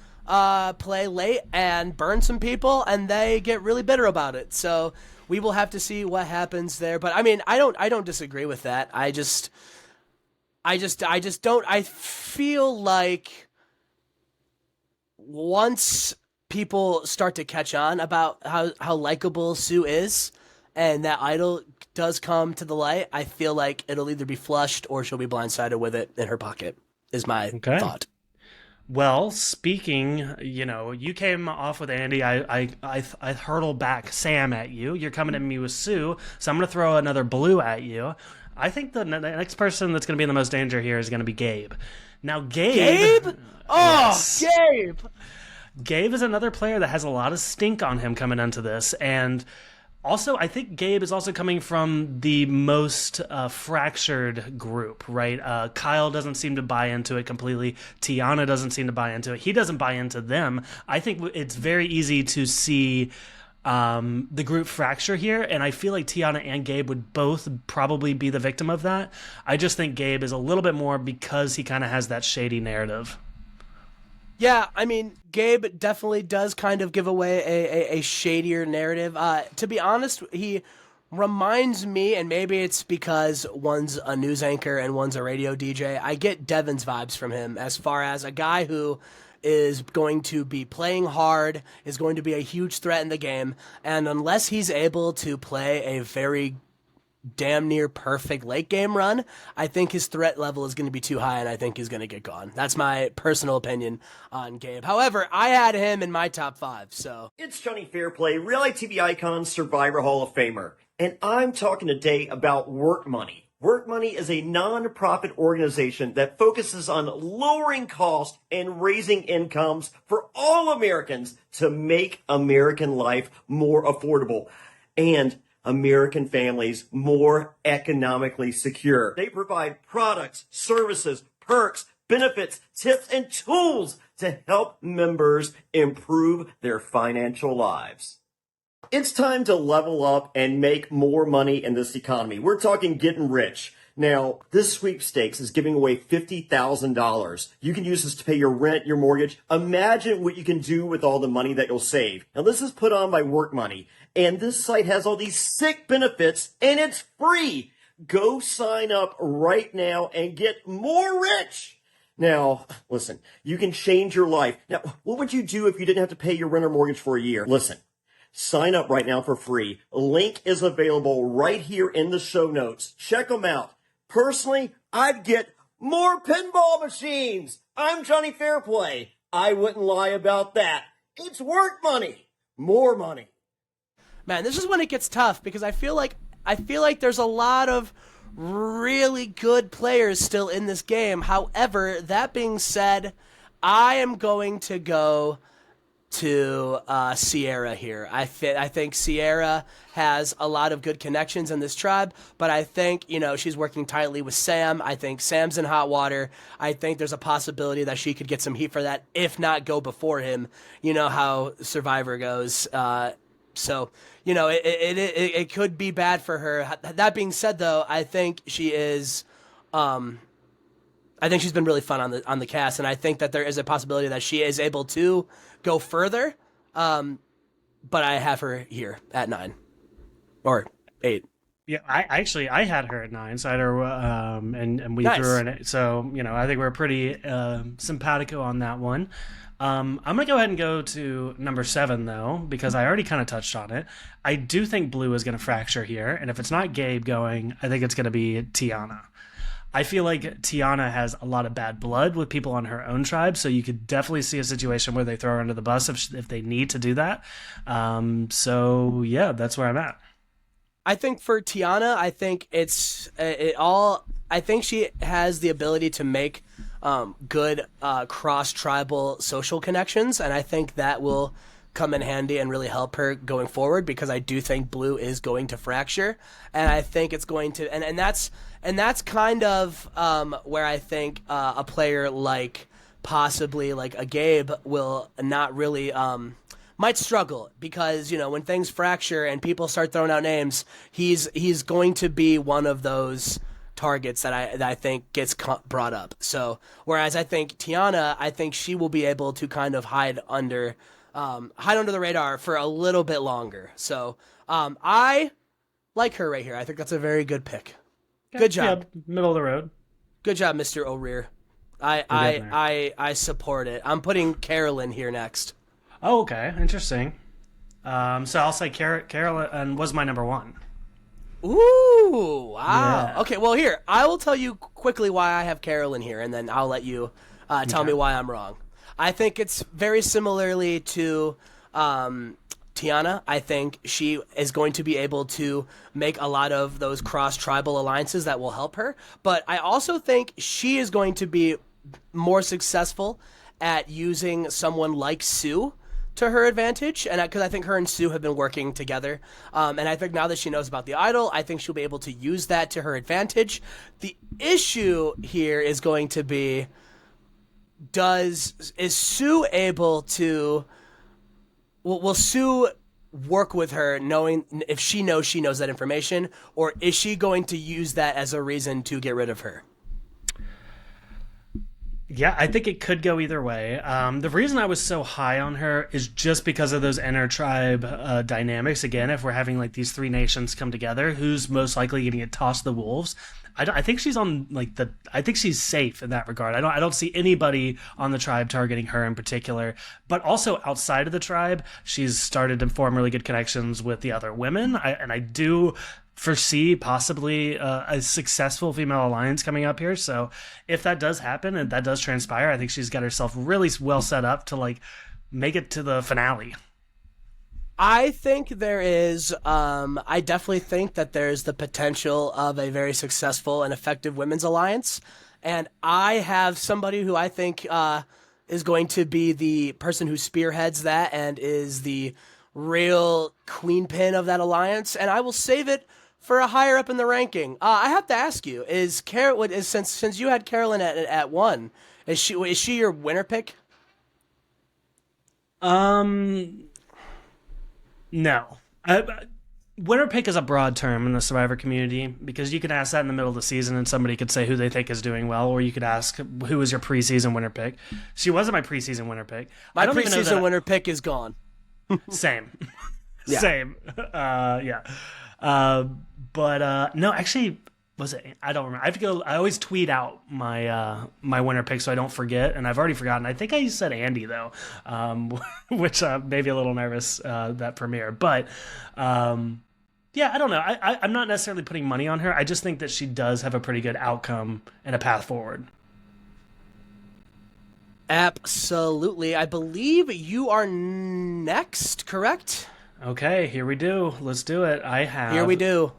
Speaker 2: play late and burn some people, and they get really bitter about it. So we will have to see what happens there. But I mean, I don't disagree with that. I just don't. I feel like once people start to catch on about how likable Sue is, and that idol does come to the light, I feel like it'll either be flushed or she'll be blindsided with it in her pocket. Is my thought.
Speaker 1: Well, speaking, you came off with Andy. I hurtle back Sam at you. You're coming at me with Sue, so I'm going to throw another blue at you. I think the next person that's going to be in the most danger here is going to be Gabe. Now, Gabe?
Speaker 2: Oh, yes. Gabe!
Speaker 1: Gabe is another player that has a lot of stink on him coming into this, and also, I think Gabe is also coming from the most fractured group, right? Kyle doesn't seem to buy into it completely. Tiana doesn't seem to buy into it. He doesn't buy into them. I think it's very easy to see the group fracture here, and I feel like Tiana and Gabe would both probably be the victim of that. I just think Gabe is a little bit more because he kind of has that shady narrative.
Speaker 2: Yeah, I mean, Gabe definitely does kind of give away a shadier narrative. To be honest, he reminds me, and maybe it's because one's a news anchor and one's a radio DJ, I get Devin's vibes from him as far as a guy who is going to be playing hard, is going to be a huge threat in the game, and unless he's able to play a very damn near perfect late game run, I think his threat level is going to be too high, and I think he's going to get gone. That's my personal opinion on Gabe. However, I had him in my top 5, so.
Speaker 3: It's Jonny Fairplay, reality TV icon, Survivor Hall of Famer, and I'm talking today about Work Money. Work Money is a non-profit organization that focuses on lowering costs and raising incomes for all Americans to make American life more affordable and American families more economically secure. They provide products, services, perks, benefits, tips, and tools to help members improve their financial lives. It's time to level up and make more money in this economy. We're talking getting rich. Now, this sweepstakes is giving away $50,000. You can use this to pay your rent, your mortgage. Imagine what you can do with all the money that you'll save. Now, this is put on by Work Money, and this site has all these sick benefits, and it's free. Go sign up right now and get more rich. Now, listen, you can change your life. Now, what would you do if you didn't have to pay your rent or mortgage for a year? Listen. Sign up right now for free. A link is available right here in the show notes. Check them out. Personally, I'd get more pinball machines. I'm Jonny Fairplay. I wouldn't lie about that. It's work money. More money.
Speaker 2: Man, this is when it gets tough because I feel like there's a lot of really good players still in this game. However, that being said, I am going to go to Sierra here. I think Sierra has a lot of good connections in this tribe, but I think, she's working tightly with Sam. I think Sam's in hot water. I think there's a possibility that she could get some heat for that, if not go before him. You know how Survivor goes. So, it could be bad for her. That being said, though, I think she is I think she's been really fun on the cast, and I think that there is a possibility that she is able to go further. But I have her here at 9 or 8.
Speaker 1: Yeah, I had her at 9, so I had her, and we
Speaker 2: Nice.
Speaker 1: threw her in it. So I think we're pretty simpatico on that one. I'm gonna go ahead and go to number 7 though, because I already kind of touched on it. I do think Blue is gonna fracture here, and if it's not Gabe going, I think it's gonna be Tiana. I feel like Tiana has a lot of bad blood with people on her own tribe, so you could definitely see a situation where they throw her under the bus if they need to do that. So yeah, that's where I'm at.
Speaker 2: I think for Tiana, I think I think she has the ability to make good cross-tribal social connections, and I think that will come in handy and really help her going forward, because I do think Blue is going to fracture, and I think it's going to, and that's kind of where I think a player like possibly like a Gabe will not really might struggle, because when things fracture and people start throwing out names, he's going to be one of those targets that I think gets brought up. So whereas I think Tiana, I think she will be able to kind of hide under the radar for a little bit longer. So I like her right here. I think that's a very good pick. Good job.
Speaker 1: Yeah, middle of the road.
Speaker 2: Good job, Mr. O'Rear. I support it. I'm putting Carolyn here next.
Speaker 1: Oh, okay, interesting. So I'll say Carolyn was my number 1.
Speaker 2: Ooh, wow.
Speaker 1: Yeah.
Speaker 2: Okay, well, here, I will tell you quickly why I have Carolyn here, and then I'll let you tell me why I'm wrong. I think it's very similarly to Tiana. I think she is going to be able to make a lot of those cross-tribal alliances that will help her, but I also think she is going to be more successful at using someone like Sue to her advantage, and because I think her and Sue have been working together, and I think now that she knows about the idol, I think she'll be able to use that to her advantage. The issue here is going to be, is Sue able to, will Sue work with her knowing if she knows that information, or is she going to use that as a reason to get rid of her?
Speaker 1: Yeah, I think it could go either way. The reason I was so high on her is just because of those inner tribe dynamics. Again, if we're having like these 3 nations come together, who's most likely going to get tossed to the wolves? I think she's on I think she's safe in that regard. I don't see anybody on the tribe targeting her in particular. But also outside of the tribe, she's started to form really good connections with the other women. I do foresee possibly a successful female alliance coming up here. So if that does happen and that does transpire, I think she's got herself really well set up to like make it to the finale.
Speaker 2: I think there is, I definitely think that there's the potential of a very successful and effective women's alliance. And I have somebody who I think is going to be the person who spearheads that and is the real queen pin of that alliance. And I will save it for a higher up in the ranking. I have to ask you, since you had Carolyn at 1, is she your winner pick?
Speaker 1: No. Winner pick is a broad term in the Survivor community, because you could ask that in the middle of the season and somebody could say who they think is doing well, or you could ask who was your preseason winner pick. She wasn't my preseason winner pick.
Speaker 2: My preseason winner pick is gone.
Speaker 1: Same.
Speaker 2: Yeah.
Speaker 1: Same. Yeah. But no, actually, was it? I don't remember. I have to go. I always tweet out my my winner pick so I don't forget, and I've already forgotten. I think I said Andy though, which maybe a little nervous that premiere. But yeah, I don't know. I'm not necessarily putting money on her. I just think that she does have a pretty good outcome and a path forward.
Speaker 2: Absolutely. I believe you are next, correct?
Speaker 1: Okay, here we do. Let's do it.
Speaker 2: Here we do.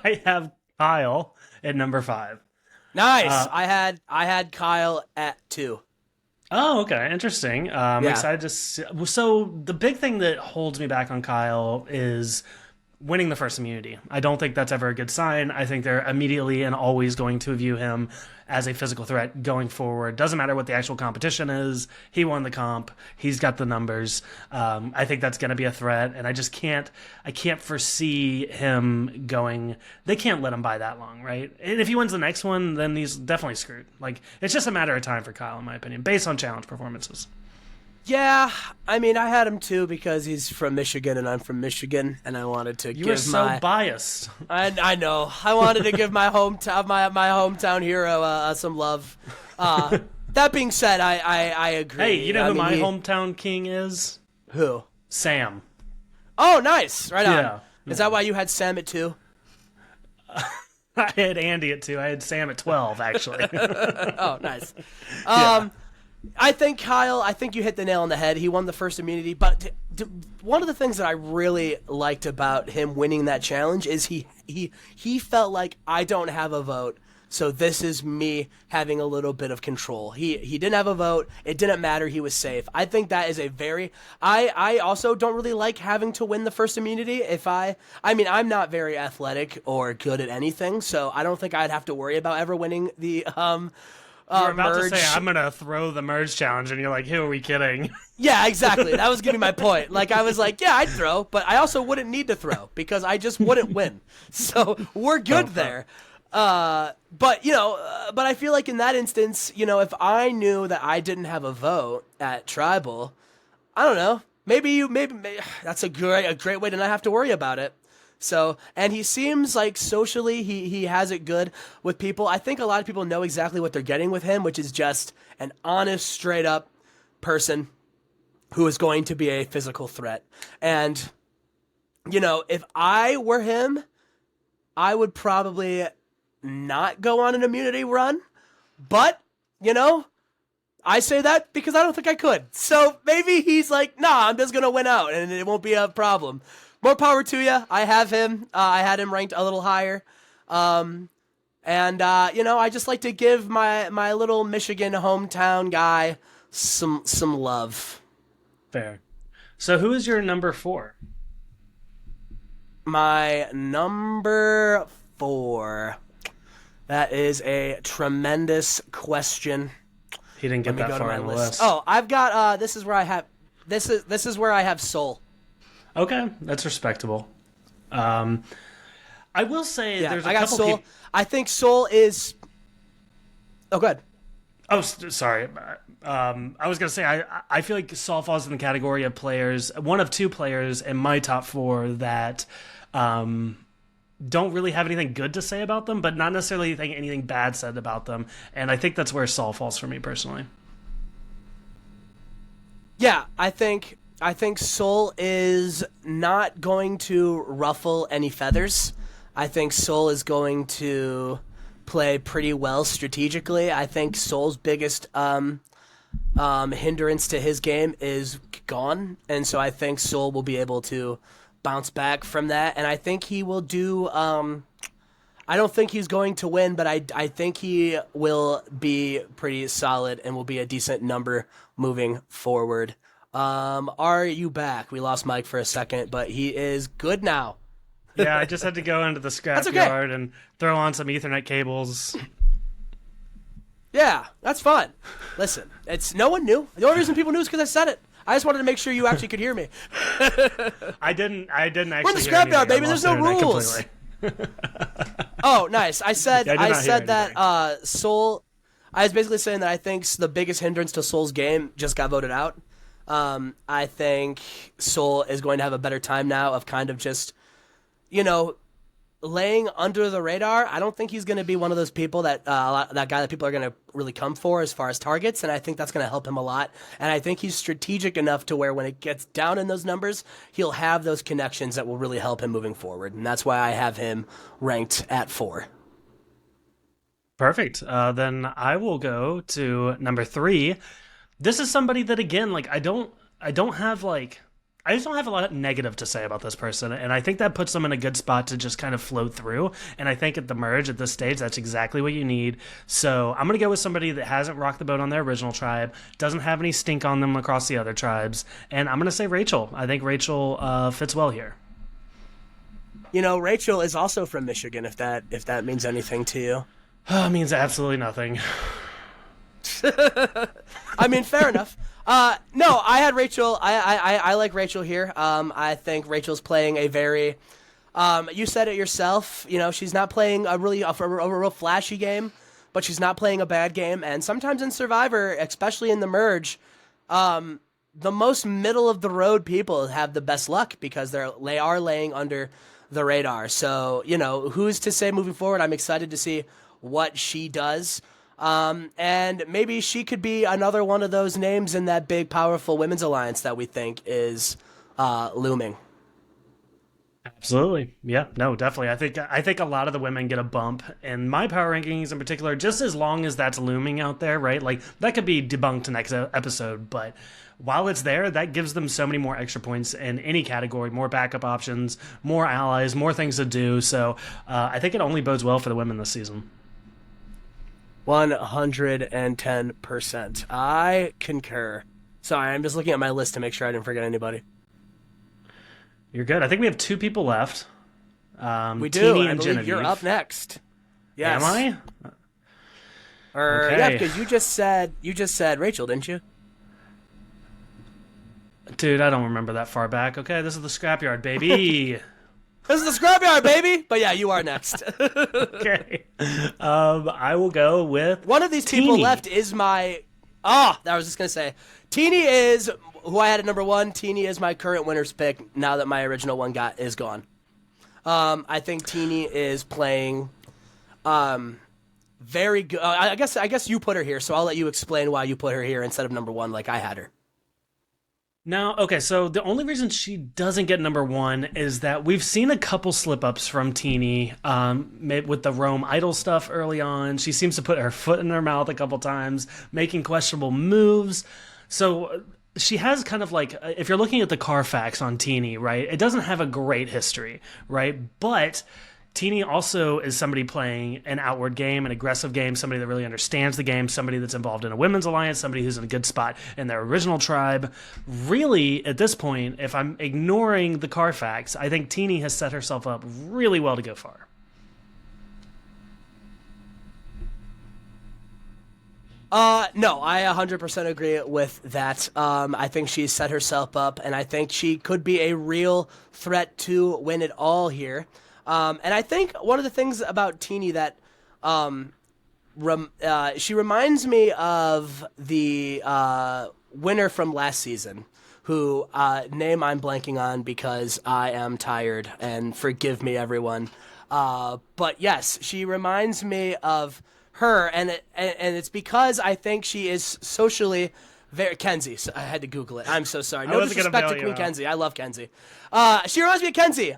Speaker 1: I have Kyle at number 5.
Speaker 2: Nice. I had Kyle at 2.
Speaker 1: Oh, okay. Interesting. I'm
Speaker 2: Yeah.
Speaker 1: excited to see. So the big thing that holds me back on Kyle is winning the first immunity. I don't think that's ever a good sign. I think they're immediately and always going to view him as a physical threat going forward. Doesn't matter what the actual competition is. He won the comp. He's got the numbers. I think that's going to be a threat, and I just can't. I can't foresee him going. They can't let him by that long, right? And if he wins the next one, then he's definitely screwed. Like, it's just a matter of time for Kyle, in my opinion, based on challenge performances.
Speaker 2: Yeah, I mean, I had him too because he's from Michigan and I'm from Michigan, and I wanted to
Speaker 1: You
Speaker 2: give
Speaker 1: are so biased.
Speaker 2: I know. I wanted to give my hometown hero some love. That being said, I agree.
Speaker 1: Hey, you know who my
Speaker 2: he-
Speaker 1: hometown king is?
Speaker 2: Who?
Speaker 1: Sam.
Speaker 2: Oh, nice. Right on.
Speaker 1: Yeah.
Speaker 2: Is that why you had Sam at 2?
Speaker 1: I had Andy at 2. I had Sam at 12, actually.
Speaker 2: Oh, nice.
Speaker 1: Yeah.
Speaker 2: I think Kyle, I think you hit the nail on the head. He won the first immunity, but one of the things that I really liked about him winning that challenge is he felt like I don't have a vote, so this is me having a little bit of control. He didn't have a vote. It didn't matter. He was safe. I think that is a very I also don't really like having to win the first immunity. I mean, I'm not very athletic or good at anything, so I don't think I'd have to worry about ever winning the
Speaker 1: You're about
Speaker 2: merge.
Speaker 1: to say, I'm going to throw the merge challenge, and you're like, who are we kidding?
Speaker 2: Yeah, exactly. That was gonna be my point. Like, I was like, yeah, I'd throw, but I also wouldn't need to throw because I just wouldn't win. So we're good there. But but I feel like in that instance, if I knew that I didn't have a vote at Tribal, I don't know. Maybe that's a great way to not have to worry about it. So, and he seems like socially he has it good with people. I think a lot of people know exactly what they're getting with him, which is just an honest, straight up person who is going to be a physical threat. And, if I were him, I would probably not go on an immunity run. But, I say that because I don't think I could. So maybe he's like, nah, I'm just going to win out and it won't be a problem. More power to you. I have him. I had him ranked a little higher. I just like to give my little Michigan hometown guy some love.
Speaker 1: Fair. So who is your number 4?
Speaker 2: My number 4. That is a tremendous question.
Speaker 1: He didn't get that far on the list.
Speaker 2: Oh, I've got this is where I have Soul.
Speaker 1: Okay, that's respectable. I will say there's
Speaker 2: I
Speaker 1: a
Speaker 2: got
Speaker 1: couple
Speaker 2: Soul. I think Soul is. Oh, good.
Speaker 1: Oh, sorry. I was going to say, I feel like Saul falls in the category of players, one of 2 players in my top 4 that don't really have anything good to say about them, but not necessarily anything bad said about them. And I think that's where Saul falls for me personally.
Speaker 2: Yeah, I think Soul is not going to ruffle any feathers. I think Soul is going to play pretty well strategically. I think Soul's biggest hindrance to his game is gone, and so I think Soul will be able to bounce back from that, and I think he will do I don't think he's going to win, but I think he will be pretty solid and will be a decent number moving forward. Are you back? We lost Mike for a second, but he is good now.
Speaker 1: Yeah, I just had to go into the scrapyard and throw on some Ethernet cables.
Speaker 2: Yeah, that's fun. Listen, no one knew. The only reason people knew is because I said it. I just wanted to make sure you actually could hear me.
Speaker 1: I didn't actually.
Speaker 2: We're in the scrapyard, baby. There's no rules. Oh, nice. I said that Soul. I was basically saying that I think the biggest hindrance to Soul's game just got voted out. I think Soul is going to have a better time now of kind of just, laying under the radar. I don't think he's going to be one of those people that that guy that people are going to really come for as far as targets, and I think that's going to help him a lot. And I think he's strategic enough to where when it gets down in those numbers, he'll have those connections that will really help him moving forward, and that's why I have him ranked at 4.
Speaker 1: Perfect. Then I will go to number three. This is somebody that again, like I don't have like I just don't have a lot of negative to say about this person, and I think that puts them in a good spot to just kind of float through. And I think at the merge at this stage, that's exactly what you need. So I'm gonna go with somebody that hasn't rocked the boat on their original tribe, doesn't have any stink on them across the other tribes, and I'm gonna say Rachel. I think Rachel fits well here.
Speaker 2: Rachel is also from Michigan. If that means anything to you.
Speaker 1: It means absolutely nothing.
Speaker 2: I mean, fair enough. No, I had Rachel. I like Rachel here. I think Rachel's playing a very. You said it yourself. She's not playing a real flashy game, but she's not playing a bad game. And sometimes in Survivor, especially in the merge, the most middle of the road people have the best luck because they are laying under the radar. So who's to say moving forward? I'm excited to see what she does. And maybe she could be another one of those names in that big, powerful women's alliance that we think is looming.
Speaker 1: Absolutely. Yeah, no, definitely. I think a lot of the women get a bump in my power rankings in particular, just as long as that's looming out there, right? Like that could be debunked next episode, but while it's there, that gives them so many more extra points in any category, more backup options, more allies, more things to do. So I think it only bodes well for the women this season.
Speaker 2: 110%. I concur. Sorry, I'm just looking at my list to make sure I didn't forget anybody.
Speaker 1: You're good. I think we have two people left.
Speaker 2: We do.
Speaker 1: Teeny
Speaker 2: I
Speaker 1: and
Speaker 2: believe
Speaker 1: Genevieve.
Speaker 2: you're up next. Yes.
Speaker 1: Am I? Okay.
Speaker 2: Yeah, because you just said Rachel, didn't you?
Speaker 1: Dude, I don't remember that far back. Okay, this is the Scrapyard, baby.
Speaker 2: This is the Scrapyard, baby. But yeah, you are next.
Speaker 1: Okay. I will go with
Speaker 2: one of these people left is my. I was just gonna say, Teeny is who I had at number one. Teeny is my current winner's pick now that my original one is gone. I think Teeny is playing very good. I guess you put her here, so I'll let you explain why you put her here instead of number one, like I had her.
Speaker 1: Now, okay, so the only reason she doesn't get number one is that we've seen a couple slip-ups from Teeny with the Rome Idol stuff early on. She seems to put her foot in her mouth a couple times, making questionable moves. So she has kind of like, if you're looking at the Carfax on Teeny, right, it doesn't have a great history, right? But Teeny also is somebody playing an outward game, an aggressive game, somebody that really understands the game, somebody that's involved in a women's alliance, somebody who's in a good spot in their original tribe. Really, at this point, if I'm ignoring the Carfax, I think Teeny has set herself up really well to go far.
Speaker 2: No, I 100% agree with that. I think she's set herself up, and I think she could be a real threat to win it all here. And I think one of the things about Teeny that she reminds me of the winner from last season, who name I'm blanking on because I am tired, and forgive me, everyone. But yes, she reminds me of her, and it's because I think she is socially very Kenzie. So I had to Google it. I'm so sorry. No disrespect to Queen Kenzie. I love Kenzie. She reminds me of Kenzie.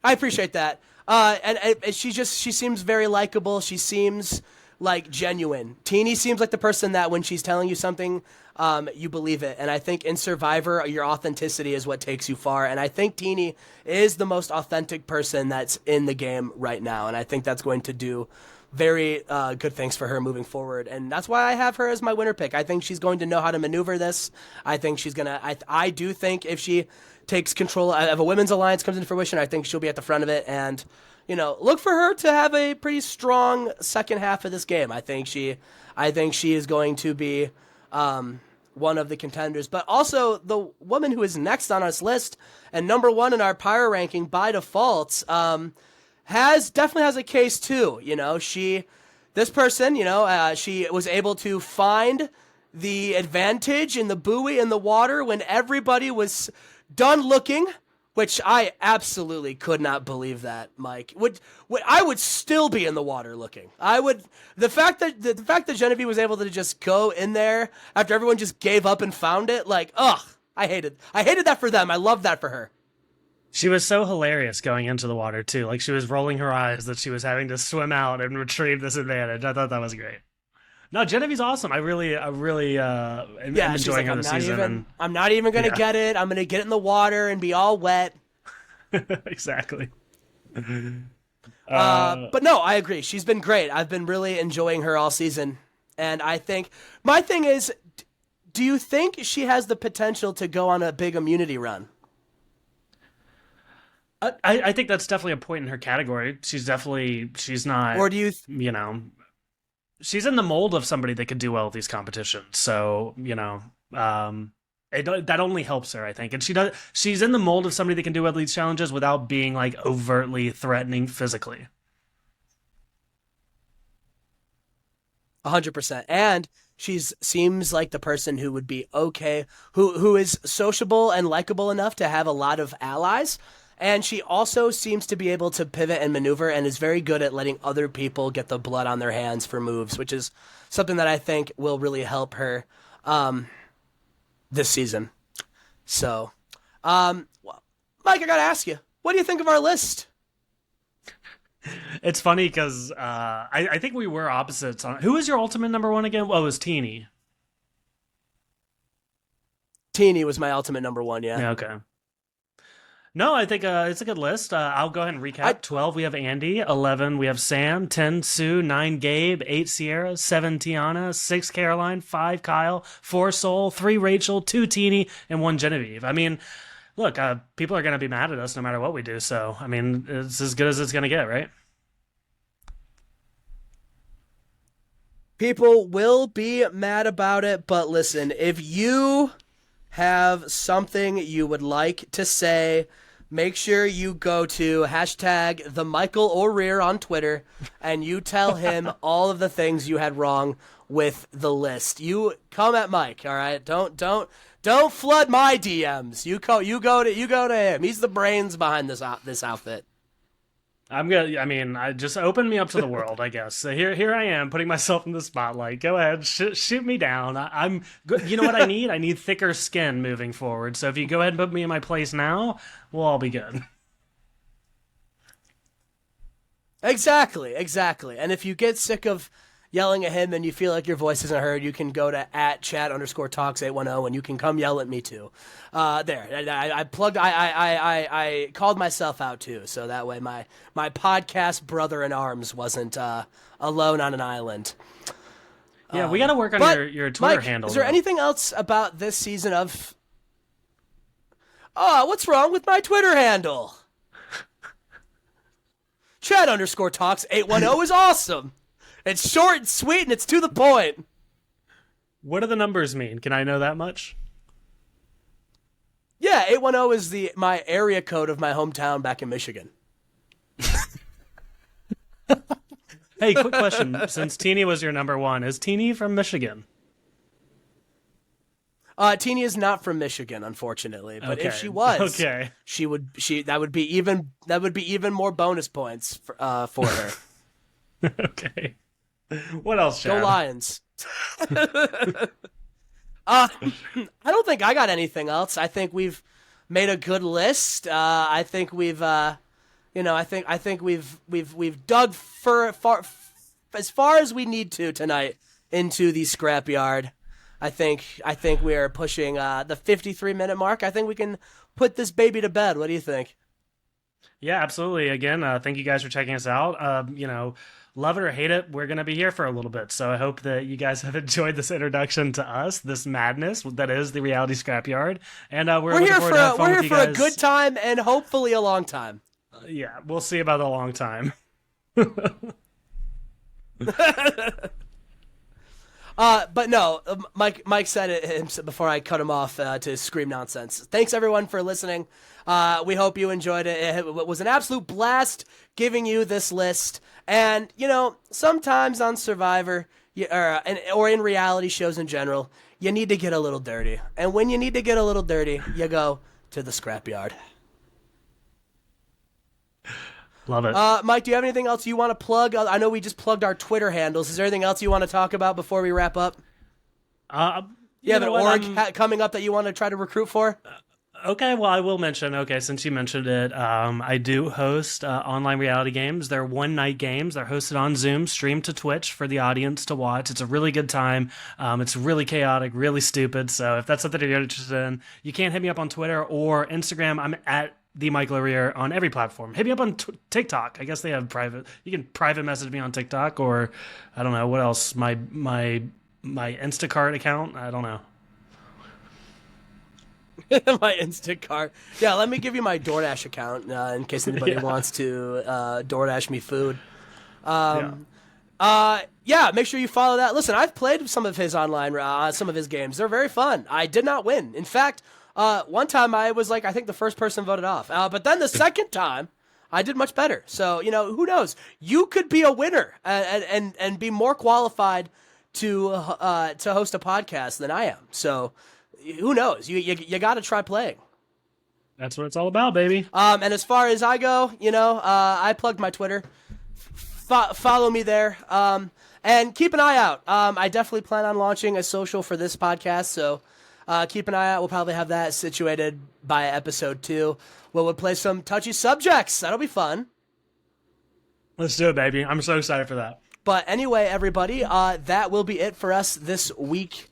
Speaker 2: I appreciate that. And she seems very likable. She seems like genuine. Teeny seems like the person that when she's telling you something, you believe it. And I think in Survivor, your authenticity is what takes you far. And I think Teeny is the most authentic person that's in the game right now. And I think that's going to do very good things for her moving forward. And that's why I have her as my winner pick. I think she's going to know how to maneuver this. I think she's going to... I do think if she takes control of a women's alliance comes into fruition, I think she'll be at the front of it. And, look for her to have a pretty strong second half of this game. I think she is going to be one of the contenders. But also, the woman who is next on our list and number one in our power ranking by default definitely has a case too. This person, she was able to find the advantage in the buoy in the water when everybody was done looking, which I absolutely could not believe that, Mike. I would still be in the water looking. The fact that Genevieve was able to just go in there after everyone just gave up and found it, I hated that for them. I love that for her.
Speaker 1: She was so hilarious going into the water too. Like she was rolling her eyes that she was having to swim out and retrieve this advantage. I thought that was great. No, Genevieve's awesome. I really am
Speaker 2: Yeah, she's
Speaker 1: enjoying
Speaker 2: like,
Speaker 1: her this season.
Speaker 2: I'm not even gonna
Speaker 1: Yeah.
Speaker 2: get it. I'm gonna get it in the water and be all wet.
Speaker 1: Exactly.
Speaker 2: But no, I agree. She's been great. I've been really enjoying her all season, and I think my thing is, do you think she has the potential to go on a big immunity run?
Speaker 1: I think that's definitely a point in her category. She's not,
Speaker 2: Or do you?
Speaker 1: you know, she's in the mold of somebody that could do well at these competitions. So, that only helps her, I think. And she's in the mold of somebody that can do well at these challenges without being like overtly threatening physically.
Speaker 2: 100%. And seems like the person who would be okay, who is sociable and likable enough to have a lot of allies. And she also seems to be able to pivot and maneuver and is very good at letting other people get the blood on their hands for moves, which is something that I think will really help her this season. So, well, Mike, I got to ask you, what do you think of our list?
Speaker 1: It's funny because I think we were opposites on who was your ultimate number one again? Well, it was Teeny.
Speaker 2: Teeny was my ultimate number one, yeah.
Speaker 1: Yeah, okay. No, I think it's a good list. I'll go ahead and recap. 12, we have Andy. 11, we have Sam. 10, Sue. 9, Gabe. 8, Sierra. 7, Tiana. 6, Caroline. 5, Kyle. 4, Soul. 3, Rachel. 2, Teeny. And 1, Genevieve. I mean, look, people are going to be mad at us no matter what we do. So, I mean, it's as good as it's going to get, right?
Speaker 2: People will be mad about it, but listen, if you have something you would like to say, make sure you go to hashtag the Michael O'Rear on Twitter and you tell him all of the things you had wrong with the list. You come at Mike, all right? Don't flood my DMs. You go to him. He's the brains behind this outfit.
Speaker 1: I just open me up to the world, I guess. So here I am, putting myself in the spotlight. Go ahead, shoot me down. I'm good. You know what I need? I need thicker skin moving forward. So if you go ahead and put me in my place now, we'll all be good.
Speaker 2: Exactly. And if you get sick of yelling at him and you feel like your voice isn't heard, you can go to @chat_talks810 and you can come yell at me too. There, I called myself out too, so that way my podcast brother in arms wasn't alone on an island.
Speaker 1: Yeah, we got to work on your Twitter
Speaker 2: Mike,
Speaker 1: handle.
Speaker 2: Is there anything else about this season of? Oh, what's wrong with my Twitter handle? Chat_talks810 is awesome. It's short and sweet, and it's to the point.
Speaker 1: What do the numbers mean? Can I know that much?
Speaker 2: Yeah, 810 is my area code of my hometown back in Michigan.
Speaker 1: Hey, quick question. Since Teeny was your number one, is Teeny from Michigan?
Speaker 2: Teeny is not from Michigan, unfortunately. But
Speaker 1: Okay.
Speaker 2: if she was,
Speaker 1: Okay.
Speaker 2: that would be even more bonus points for her.
Speaker 1: Okay. What else, Chad?
Speaker 2: Go Lions. I don't think I got anything else. I think we've made a good list. I think we've we've dug as far as we need to tonight into the scrapyard. I think we are pushing the 53-minute mark. I think we can put this baby to bed. What do you think?
Speaker 1: Yeah, absolutely. Again, thank you guys for checking us out. Love it or hate it, we're going to be here for a little bit. So I hope that you guys have enjoyed this introduction to us, this madness that is the reality scrapyard. And we're
Speaker 2: here
Speaker 1: looking forward to have fun with you guys.
Speaker 2: a good time and hopefully a long time.
Speaker 1: Yeah, we'll see about a long time.
Speaker 2: But no, Mike said it before I cut him off to scream nonsense. Thanks everyone for listening. We hope you enjoyed it. It was an absolute blast giving you this list. And sometimes on Survivor or in reality shows in general, you need to get a little dirty. And when you need to get a little dirty, you go to the scrapyard.
Speaker 1: Love it.
Speaker 2: Mike, do you have anything else you want to plug? I know we just plugged our Twitter handles. Is there anything else you want to talk about before we wrap up? You have an org coming up that you want to try to recruit for?
Speaker 1: Okay, well, I will mention, okay, since you mentioned it, I do host online reality games. They're one-night games. They're hosted on Zoom, streamed to Twitch for the audience to watch. It's a really good time. It's really chaotic, really stupid. So if that's something that you're interested in, you can hit me up on Twitter or Instagram. I'm at the Michael O'Rear on every platform. Hit me up on TikTok. I guess they have private. You can private message me on TikTok, or I don't know what else. My Instacart account. I don't know.
Speaker 2: My Instacart. Yeah, let me give you my DoorDash account in case anybody wants to DoorDash me food. Yeah, make sure you follow that. Listen, I've played some of his online, some of his games. They're very fun. I did not win. In fact, one time I was like, I think the first person voted off. But then the second time, I did much better. So, who knows? You could be a winner and be more qualified to host a podcast than I am. So, who knows? You got to try playing.
Speaker 1: That's what it's all about, baby.
Speaker 2: And as far as I go, I plugged my Twitter. Follow me there. And keep an eye out. I definitely plan on launching a social for this podcast, so keep an eye out. We'll probably have that situated by episode 2. We'll play some touchy subjects. That'll be fun.
Speaker 1: Let's do it, baby. I'm so excited for that.
Speaker 2: But anyway, everybody, that will be it for us this week.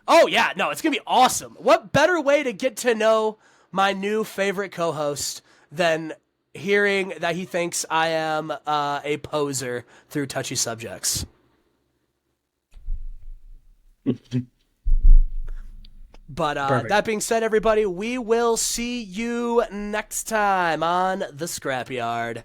Speaker 2: Oh, yeah, no, it's going to be awesome. What better way to get to know my new favorite co-host than hearing that he thinks I am a poser through touchy subjects? But that being said, everybody, we will see you next time on The Scrapyard.